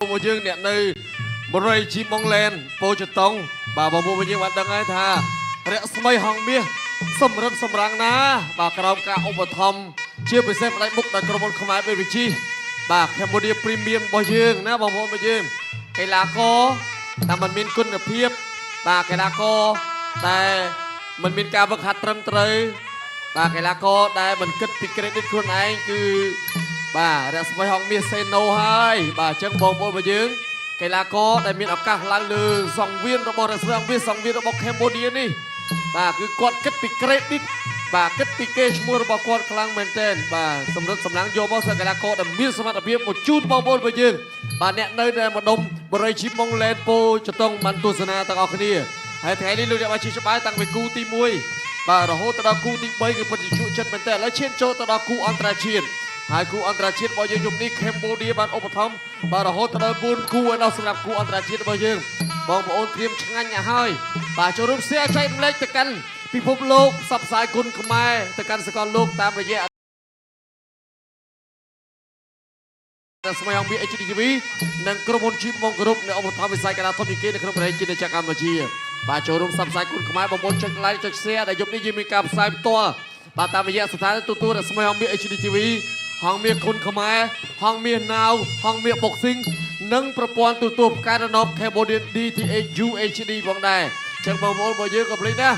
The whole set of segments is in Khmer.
một dương nè nơi một rây chim mong len po chật tông bà một dương bạn đăng ai thà rẽ smay hong bia sầm râm sầm răng ná bà cào cả ông bà thom chiaไปxem lại mục đại cờ môn không ai về vị trí bà Cambodia Premium របស់យើងណាបងប្អូនរបស់យើងកីឡាករតែมันមានគុណភាពបាទកីឡាករតែมันមានការវឹកហាត់ត្រឹមត្រូវបាទកីឡាករដែលមិនគិតពី credit ខ្លួនឯងគឺបាទរស្មីហងមាសសេណូហើយបាទអញ្ចឹងបងប្អូនរបស់យើងកីឡាករដែលមានឱកាសឡើងលើសង្វៀនរបស់រស្មីហងមាសសង្វៀនរបស់ Cambodia នេះបាទគឺគាត់គិតពី credit បាទគិតពីគេឈ្មោះរបស់គាត់ខ្លាំងមែនទែនបាទសម្រិតសម្លាំងយកមកសិស្សកីឡាករដែលមានសមត្ថភាពមកជូនបងប្អូនរបស់យើងបាទអ្នកនៅដែលម្ដុំបរិយជីម៉ុងឡែនពោចតុងបានទស្សនាទាំងអស់គ្នាហើយថ្ងៃនេះលោកអ្នកបានជិះច្បាយតាំងពីគូទី1បាទរហូតដល់គូទី3គឺពិតជាជក់ចិត្តមែនទែនឥឡូវឈានចូលទៅដល់គូអន្តរជាតិហើយគូអន្តរជាតិរបស់យើងយប់នេះ Cambodia បានឧបត្ថម្ភបាទរហូតដល់4គូហើយដល់សម្រាប់គូអន្តរជាតិរបស់យើងបងប្អូនត្រៀមឆ្ងាញ់ណាស់ហើយបាទចូលរួម share ចែករំលែកទៅកាន់ពិភពលោកផ្សព្វផ្សាយគុណខ្មែរទៅកាន់សកលលោកតាមរយៈស្មៃហងប៊ី HDTV និងក្រុមហ៊ុនជីបម៉ុងក្រុមនៃឧបត្ថម្ភវិស័យកីឡាធំជាងគេនៅក្នុងប្រទេសជាតិកម្ពុជាបាទចូលរួមផ្សព្វផ្សាយគុណខ្មែរបងប្អូនចុច like ចុច share ដែលយប់នេះយើងមានការផ្សាយផ្ទាល់បាទតាមរយៈស្ថានីយទូរទស្សន៍ស្មៃហងប៊ី HDTV ហងមាសគុណខ្មែរហងមាសណាវហងមាស boxing និងប្រព័ន្ធទូរទស្សន៍ផ្កាយរណប Cambodia DTH UHD ផងដែរអញ្ចឹងបងប្អូនរបស់យើងក៏ភ្លេចណា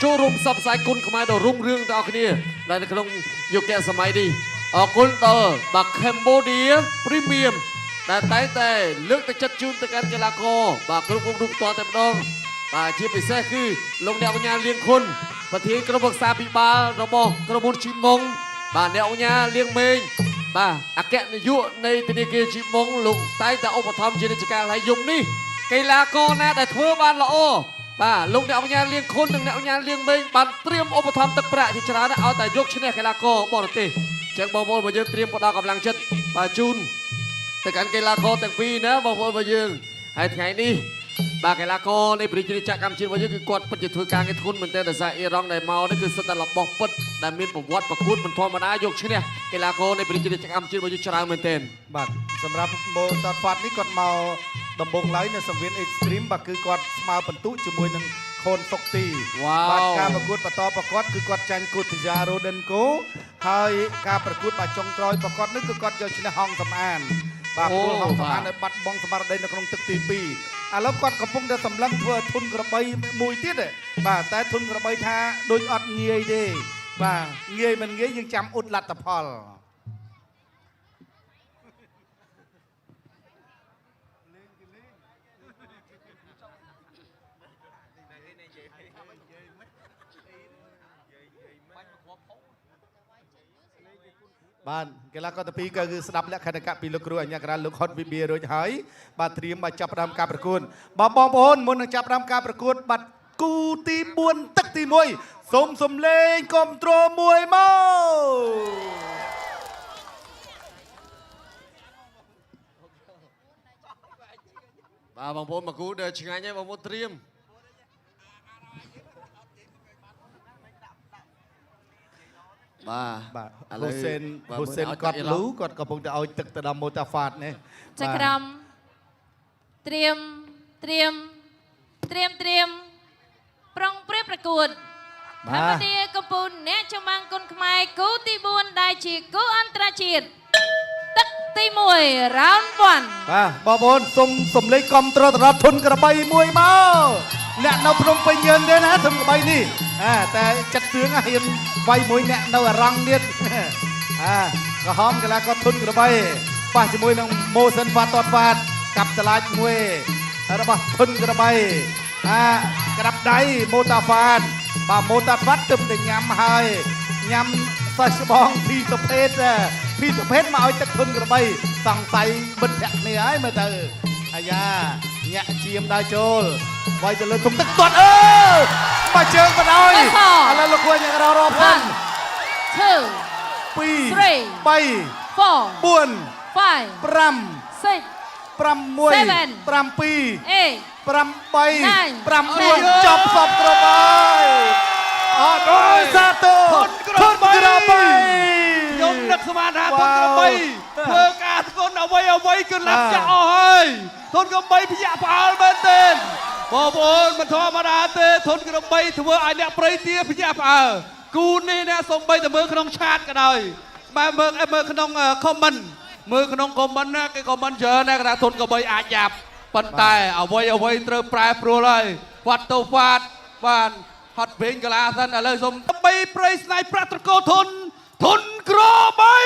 ចូលរួមផ្សព្វផ្សាយគុណខ្មែរដល់រុងរឿងដល់គ្នាដែលនៅក្នុងយុគសម័យនេះអរគុណដល់បាទ Cambodia Premium ដែលតែងតែលើកទឹកចិត្តជូនទៅកាន់កីឡាករបាទគ្រប់រូបតតែម្ដងបាទជាពិសេសគឺលោកអ្នកបញ្ញាលៀងខុនប្រធានក្រុមប្រឹក្សាពិបាលរបស់ក្រុមហ៊ុនជីម៉ុងបាទអ្នកបញ្ញាលៀងមេងបាទអគ្គនាយកនៃធនាគារជីម៉ុងលោកតែងតែឧបត្ថម្ភជានិច្ចកាលហើយយប់នេះកីឡាករណាដែលធ្វើបានល្អបាទលោកអ្នកបញ្ញាលៀងខុននិងអ្នកបញ្ញាលៀងមេងបានត្រៀមឧបត្ថម្ភទឹកប្រាក់ជាច្រើនឲ្យតែយកឈ្នះកីឡាករបរទេសចឹងបងប្អូនរបស់យើងត្រៀមផ្ដល់កម្លាំងចិត្តបាទជូនទៅកាន់កីឡាករទាំងពីរណាបងប្អូនរបស់យើងហើយថ្ងៃនេះបាទកីឡាករនៃប្រជាជាតិកម្ពុជារបស់យើងគឺគាត់ពិតជាធ្វើការងារធ្ងន់មែនទែនដោយសារអ៊ីរ៉ង់ដែលមកនេះគឺសិតតែរបស់ពិតដែលមានប្រវត្តិប្រកួតមិនធម្មតាយកឈ្នះកីឡាករនៃប្រជាជាតិកម្ពុជារបស់យើងច្រើនមែនទែនបាទសម្រាប់ម៉ូតតហ្វាត់នេះគាត់មកដំបងឡើយនៅសង្វៀន Extreme បាទគឺគាត់ស្មើពិន្ទុជាមួយនឹងខូនសុកទីបាទការប្រកួតបន្តប្រកួតគឺគាត់ចាញ់គូតិយ៉ារ៉ូដិនកូហើយការប្រកួតបាទចុងក្រោយប្រកួតនេះគឺគាត់យកឈ្នះហងសំអានបាទព្រោះហងសំអាននៅបាត់បង់ស្មារតីនៅក្នុងទឹកទី2ឥឡូវគាត់កំពុងតែសម្លឹងធ្វើធុនក្របីមួយទៀតបាទតែធុនក្របីថាដូចអត់ងាយទេបាទងាយមិនងាយយើងចាំអ៊ុតលទ្ធផលបាទកីឡាករទី2គឺស្ដាប់លក្ខណៈពីលោកគ្រូអញ្ញាក្រាលោកហុតវិបៀរួចហើយបាទត្រៀមមកចាប់ផ្ដើមការប្រកួតបងប្អូនមុននឹងចាប់ផ្ដើមការប្រកួតបាទគូទី4ទឹកទី1សូមសំលេងគាំទ្រមួយមកបាទបងប្អូនមកគូដែលឆ្ងាញ់ហើយបងប្អូនត្រៀមបាទហ៊ូសេនកតលូគាត់កំពុងតែឲ្យទឹកទៅដល់ម៉ូតាហ្វាតនេះចក្រមត្រៀមប្រុងព្រៀបប្រកួតCambodiaកំពូលអ្នកចម្បាំងគុនខ្មែរគូទី4ដែលជាគូអន្តរជាតិទឹកទី1 round 1បាទបងប្អូនសូមសំលេងគាំទ្រទៅដល់ធុនក្របីមួយមកអ្នកនៅភ្នំពេញយើងទេណាធុនក្របីនេះតែចិត្តទឿងហ៊ានវាយមួយអ្នកនៅអារង់ទៀតក្រហមកីឡាករធុនក្របីប៉ះជាមួយនឹងម៉ូសិនវ៉ាតតវ៉ាតកាប់តឡាច់មួយរបស់ធុនក្របីក្តាប់ដៃម៉ូតាហ្វាតបាទម៉ូតាហ្វាតទើបតែញ៉ាំហើយញ៉ាំសាច់ច្បងភីសភេទមកឲ្យទឹកធុនក្របីសង្ស័យបិទធាក់គ្នាហើយមើលទៅអាយ៉ាញាក់ជាមដើរចូលវាយទៅលើធំទឹកទាត់បើជើងបណ្ដោយឥឡូវលោកគួរយ៉ាងរាប់ផង 2 3 4 5 6 7 8 ចប់សពក្របីអត់អើយសាទរធុនក្របីខ្ញុំនឹកស្មានថាធុនក្របី ធ្វើការស្គនអ្វីគឺឡាប់ចាក់អស់ហើយធនកំបីភ្ញាក់ផ្អើលមែនទេបងប្អូនមិនធម្មតាទេធនកំបីធ្វើឲ្យអ្នកប្រៃទាភ្ញាក់ផ្អើលគូនេះណាសំបីតែមើលក្នុងឆាតក៏ដោយបែបមើលក្នុង comment មើលក្នុង comment ណាគេ comment ច្រើនណាស់ថាធនកំបីអាចយ៉ាប់ប៉ុន្តែអ្វីត្រូវប្រែប្រួលហើយវត្តទៅវត្តបានហត់វិញកាឡាសិនឥឡូវសូមបីប្រៃស្នៃប្រាក់ត្រកោលធនក្របី